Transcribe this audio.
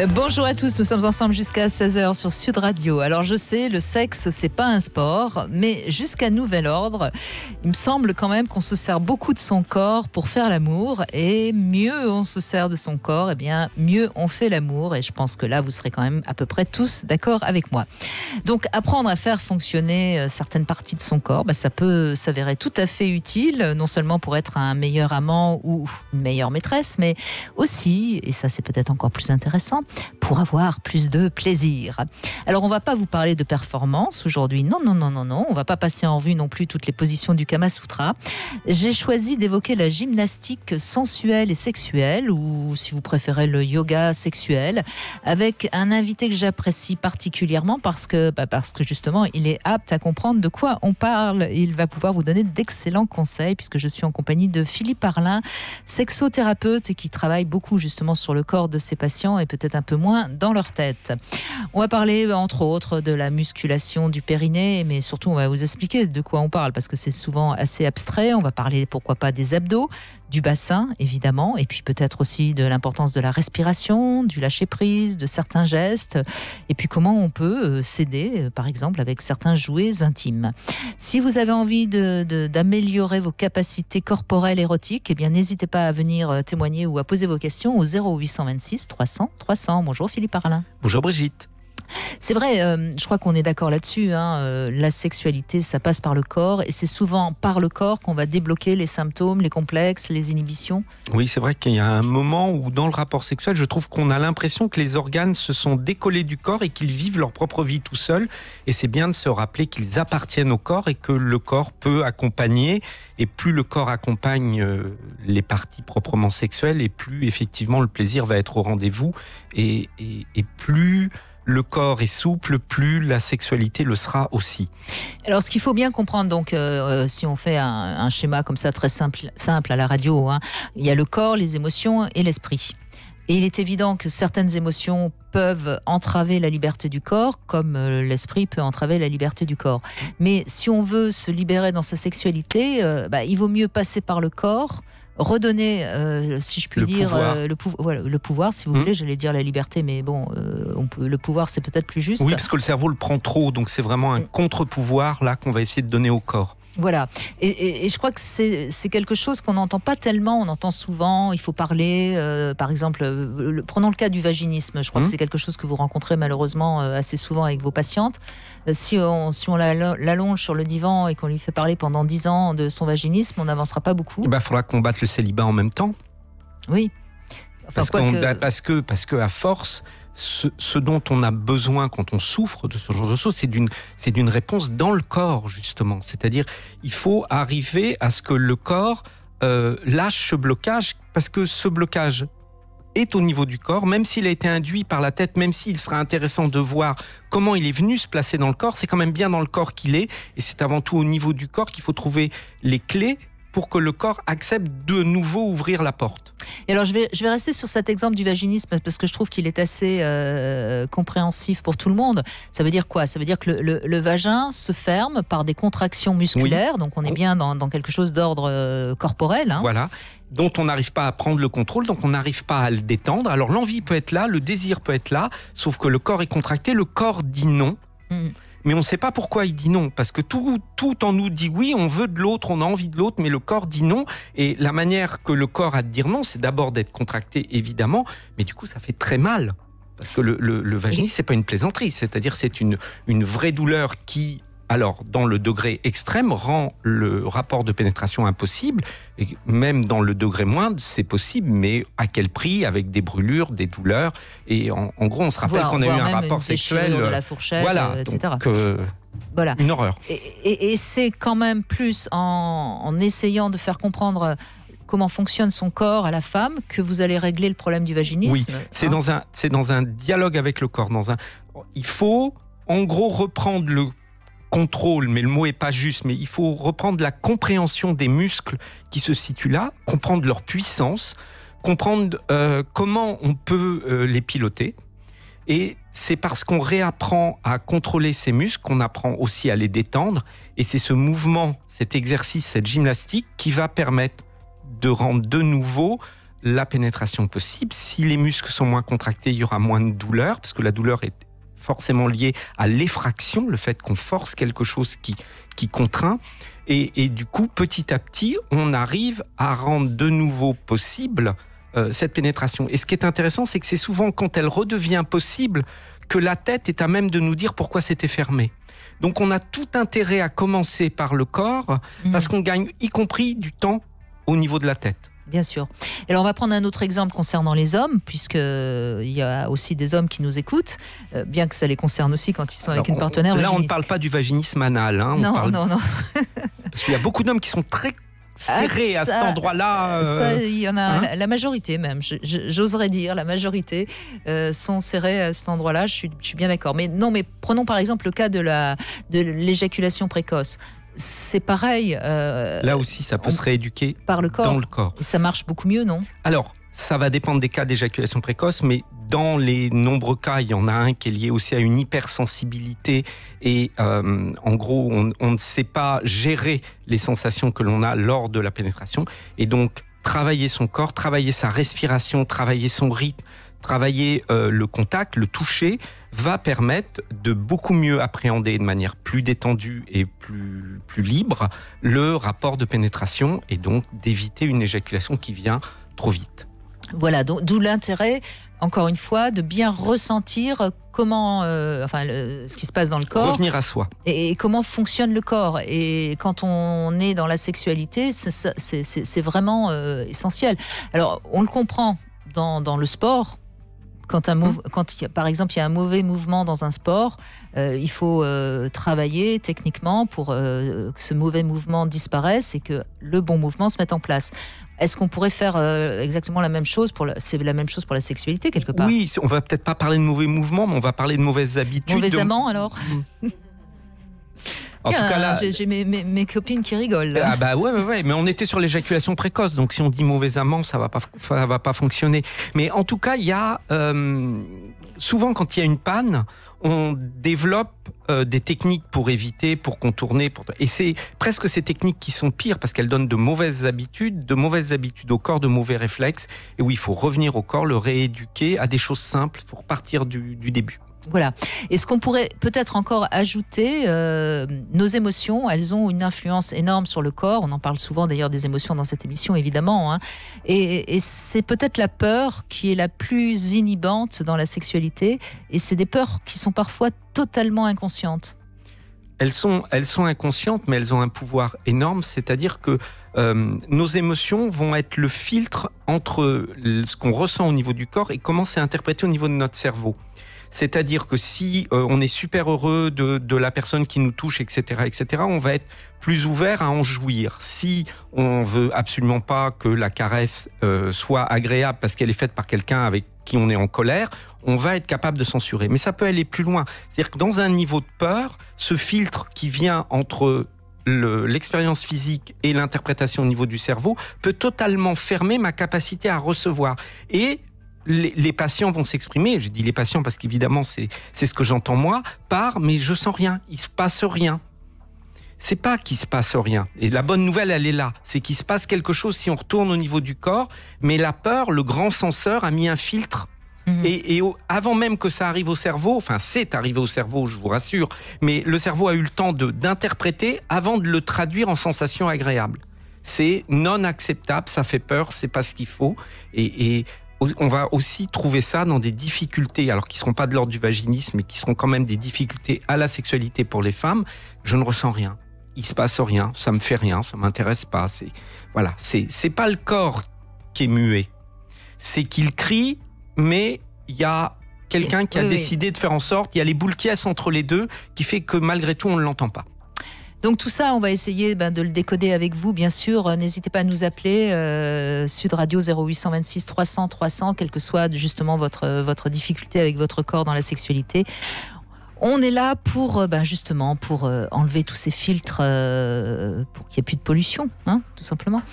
Bonjour à tous, nous sommes ensemble jusqu'à 16h sur Sud Radio. Alors je sais, le sexe, c'est pas un sport, mais jusqu'à nouvel ordre, il me semble quand même qu'on se sert beaucoup de son corps pour faire l'amour, et mieux on se sert de son corps, et bien mieux on fait l'amour, et je pense que là vous serez quand même à peu près tous d'accord avec moi. Donc apprendre à faire fonctionner certaines parties de son corps, ça peut s'avérer tout à fait utile, non seulement pour être un meilleur amant ou une meilleure maîtresse, mais aussi, et ça c'est peut-être encore plus intéressant, pour avoir plus de plaisir. Alors on va pas vous parler de performance aujourd'hui, non, on va pas passer en revue non plus toutes les positions du Kama Sutra. J'ai choisi d'évoquer la gymnastique sensuelle et sexuelle, ou si vous préférez le yoga sexuel, avec un invité que j'apprécie particulièrement parce que justement il est apte à comprendre de quoi on parle. Il va pouvoir vous donner d'excellents conseils puisque je suis en compagnie de Philippe Arlin, sexothérapeute, et qui travaille beaucoup justement sur le corps de ses patients et peut-être un peu moins dans leur tête. On va parler entre autres de la musculation du périnée, mais surtout on va vous expliquer de quoi on parle parce que c'est souvent assez abstrait. On va parler pourquoi pas des abdos, du bassin évidemment, et puis peut-être aussi de l'importance de la respiration, du lâcher-prise, de certains gestes, et puis comment on peut s'aider par exemple avec certains jouets intimes. Si vous avez envie d'améliorer vos capacités corporelles érotiques, eh bien n'hésitez pas à venir témoigner ou à poser vos questions au 0826 300 300. Bonjour Philippe Arlin. Bonjour Brigitte. C'est vrai, je crois qu'on est d'accord là-dessus. La sexualité, ça passe par le corps, et c'est souvent par le corps qu'on va débloquer les symptômes, les complexes, les inhibitions. Oui, c'est vrai qu'il y a un moment où dans le rapport sexuel, je trouve qu'on a l'impression que les organes se sont décollés du corps et qu'ils vivent leur propre vie tout seuls. Et c'est bien de se rappeler qu'ils appartiennent au corps et que le corps peut accompagner. Et plus le corps accompagne les parties proprement sexuelles, et plus effectivement le plaisir va être au rendez-vous. Et plus le corps est souple, plus la sexualité le sera aussi. Alors, ce qu'il faut bien comprendre, donc, si on fait un schéma comme ça, très simple à la radio, il y a le corps, les émotions et l'esprit. Et il est évident que certaines émotions peuvent entraver la liberté du corps, comme l'esprit peut entraver la liberté du corps. Mais si on veut se libérer dans sa sexualité, il vaut mieux passer par le corps, redonner, si je puis dire, le pouvoir, si vous voulez, j'allais dire la liberté, mais bon, le pouvoir, c'est peut-être plus juste. Oui, parce que le cerveau le prend trop, donc c'est vraiment un contre-pouvoir là qu'on va essayer de donner au corps. Voilà, et je crois que c'est quelque chose qu'on n'entend pas tellement, on entend souvent, il faut parler, par exemple, prenons le cas du vaginisme, je crois que c'est quelque chose que vous rencontrez malheureusement assez souvent avec vos patientes. Si on l'allonge sur le divan et qu'on lui fait parler pendant 10 ans de son vaginisme, on n'avancera pas beaucoup. Il faudra combattre le célibat en même temps. Oui. Parce que à force, ce dont on a besoin quand on souffre de ce genre de choses, c'est d'une réponse dans le corps, justement. C'est-à-dire, il faut arriver à ce que le corps lâche ce blocage, parce que ce blocage est au niveau du corps, même s'il a été induit par la tête, même s'il sera intéressant de voir comment il est venu se placer dans le corps, c'est quand même bien dans le corps qu'il est, et c'est avant tout au niveau du corps qu'il faut trouver les clés pour que le corps accepte de nouveau ouvrir la porte. Et alors je vais rester sur cet exemple du vaginisme parce que je trouve qu'il est assez compréhensif pour tout le monde. Ça veut dire quoi ? Ça veut dire que le vagin se ferme par des contractions musculaires, donc on est bien dans quelque chose d'ordre corporel. Voilà, dont on n'arrive pas à prendre le contrôle, donc on n'arrive pas à le détendre. Alors l'envie peut être là, le désir peut être là, sauf que le corps est contracté, le corps dit non. Mais on ne sait pas pourquoi il dit non, parce que tout en nous dit oui, on veut de l'autre, on a envie de l'autre, mais le corps dit non. Et la manière que le corps a de dire non, c'est d'abord d'être contracté, évidemment, mais du coup, ça fait très mal. Parce que le vaginisme, c'est pas une plaisanterie, c'est-à-dire c'est une vraie douleur qui, alors, dans le degré extrême, rend le rapport de pénétration impossible. Et même dans le degré moindre, c'est possible, mais à quel prix ? Avec des brûlures, des douleurs. Et en gros, on se rappelle qu'on a eu un rapport sexuel. De la fourchette, etc. Donc, voilà. Une horreur. Et c'est quand même plus en essayant de faire comprendre comment fonctionne son corps à la femme que vous allez régler le problème du vaginisme. Oui, c'est dans un dialogue avec le corps. Il faut, en gros, reprendre le contrôle, mais le mot est pas juste, mais il faut reprendre la compréhension des muscles qui se situent là, comprendre leur puissance, comprendre comment on peut les piloter. Et c'est parce qu'on réapprend à contrôler ces muscles qu'on apprend aussi à les détendre. Et c'est ce mouvement, cet exercice, cette gymnastique qui va permettre de rendre de nouveau la pénétration possible. Si les muscles sont moins contractés, il y aura moins de douleur, parce que la douleur est forcément liée à l'effraction, le fait qu'on force quelque chose qui contraint. Et du coup, petit à petit, on arrive à rendre de nouveau possible cette pénétration. Et ce qui est intéressant, c'est que c'est souvent quand elle redevient possible que la tête est à même de nous dire pourquoi c'était fermé. Donc on a tout intérêt à commencer par le corps, parce qu'on gagne y compris du temps au niveau de la tête. Bien sûr. Et alors on va prendre un autre exemple concernant les hommes, puisqu'il y a aussi des hommes qui nous écoutent, bien que ça les concerne aussi quand ils sont avec une partenaire là, vaginiste. on ne parle pas du vaginisme anal. Hein, non. Parce qu'il y a beaucoup d'hommes qui sont très serrés à cet endroit-là. Il y en a, la majorité même, j'oserais dire, la majorité sont serrés à cet endroit-là, je suis bien d'accord. Mais prenons par exemple le cas de l'éjaculation précoce. C'est pareil. Là aussi, ça peut se rééduquer par le corps. Dans le corps. Et ça marche beaucoup mieux, non ? Alors, ça va dépendre des cas d'éjaculation précoce, mais dans les nombreux cas, il y en a un qui est lié aussi à une hypersensibilité et en gros, on ne sait pas gérer les sensations que l'on a lors de la pénétration. Et donc, travailler son corps, travailler sa respiration, travailler son rythme, travailler le contact, le toucher, va permettre de beaucoup mieux appréhender de manière plus détendue et plus libre le rapport de pénétration et donc d'éviter une éjaculation qui vient trop vite. Voilà, d'où l'intérêt, encore une fois, de bien ressentir comment, ce qui se passe dans le corps. Revenir à soi. Et comment fonctionne le corps. Et quand on est dans la sexualité, c'est vraiment essentiel. Alors, on le comprend dans le sport. Quand par exemple il y a un mauvais mouvement dans un sport, il faut travailler techniquement pour que ce mauvais mouvement disparaisse et que le bon mouvement se mette en place. Est-ce qu'on pourrait faire exactement la même chose c'est la même chose pour la sexualité quelque part ? Oui, on va peut-être pas parler de mauvais mouvements, mais on va parler de mauvaises habitudes. Mauvais amants alors ? En tout cas, là, j'ai mes copines qui rigolent. Là. Ah bah ouais, mais on était sur l'éjaculation précoce, donc si on dit mauvais amant, ça va pas fonctionner. Mais en tout cas, il y a souvent quand il y a une panne, on développe des techniques pour éviter, pour contourner, et c'est presque ces techniques qui sont pires parce qu'elles donnent de mauvaises habitudes au corps, de mauvais réflexes, et où il faut revenir au corps, le rééduquer à des choses simples pour partir du début. Voilà. Et ce qu'on pourrait peut-être encore ajouter, nos émotions, elles ont une influence énorme sur le corps. On en parle souvent d'ailleurs des émotions dans cette émission, évidemment. Hein. Et c'est peut-être la peur qui est la plus inhibante dans la sexualité. Et c'est des peurs qui sont parfois totalement inconscientes. Elles sont inconscientes, mais elles ont un pouvoir énorme. C'est-à-dire que nos émotions vont être le filtre entre ce qu'on ressent au niveau du corps et comment c'est interprété au niveau de notre cerveau. C'est-à-dire que si on est super heureux de la personne qui nous touche, etc., on va être plus ouvert à en jouir. Si on veut absolument pas que la caresse soit agréable parce qu'elle est faite par quelqu'un avec qui on est en colère, on va être capable de censurer. Mais ça peut aller plus loin. C'est-à-dire que dans un niveau de peur, ce filtre qui vient entre l'expérience physique et l'interprétation au niveau du cerveau peut totalement fermer ma capacité à recevoir. Et les patients vont s'exprimer, je dis les patients parce qu'évidemment c'est ce que j'entends moi, mais je sens rien, il se passe rien. C'est pas qu'il se passe rien. Et la bonne nouvelle, elle est là. C'est qu'il se passe quelque chose si on retourne au niveau du corps, mais la peur, le grand censeur a mis un filtre. Et avant même que ça arrive au cerveau, enfin c'est arrivé au cerveau, je vous rassure, mais le cerveau a eu le temps d'interpréter avant de le traduire en sensation agréable. C'est non acceptable, ça fait peur, c'est pas ce qu'il faut. Et on va aussi trouver ça dans des difficultés, alors qui ne seront pas de l'ordre du vaginisme, mais qui seront quand même des difficultés à la sexualité pour les femmes. Je ne ressens rien, il ne se passe rien, ça ne me fait rien, ça ne m'intéresse pas. C'est pas le corps qui est muet, c'est qu'il crie, mais il y a quelqu'un qui a décidé de faire en sorte, il y a les boules qui sont entre les deux, qui fait que malgré tout, on ne l'entend pas. Donc tout ça, on va essayer de le décoder avec vous, bien sûr. N'hésitez pas à nous appeler, Sud Radio 0826 300 300, quelle que soit justement votre difficulté avec votre corps dans la sexualité. On est là pour justement pour enlever tous ces filtres, pour qu'il n'y ait plus de pollution, hein, tout simplement.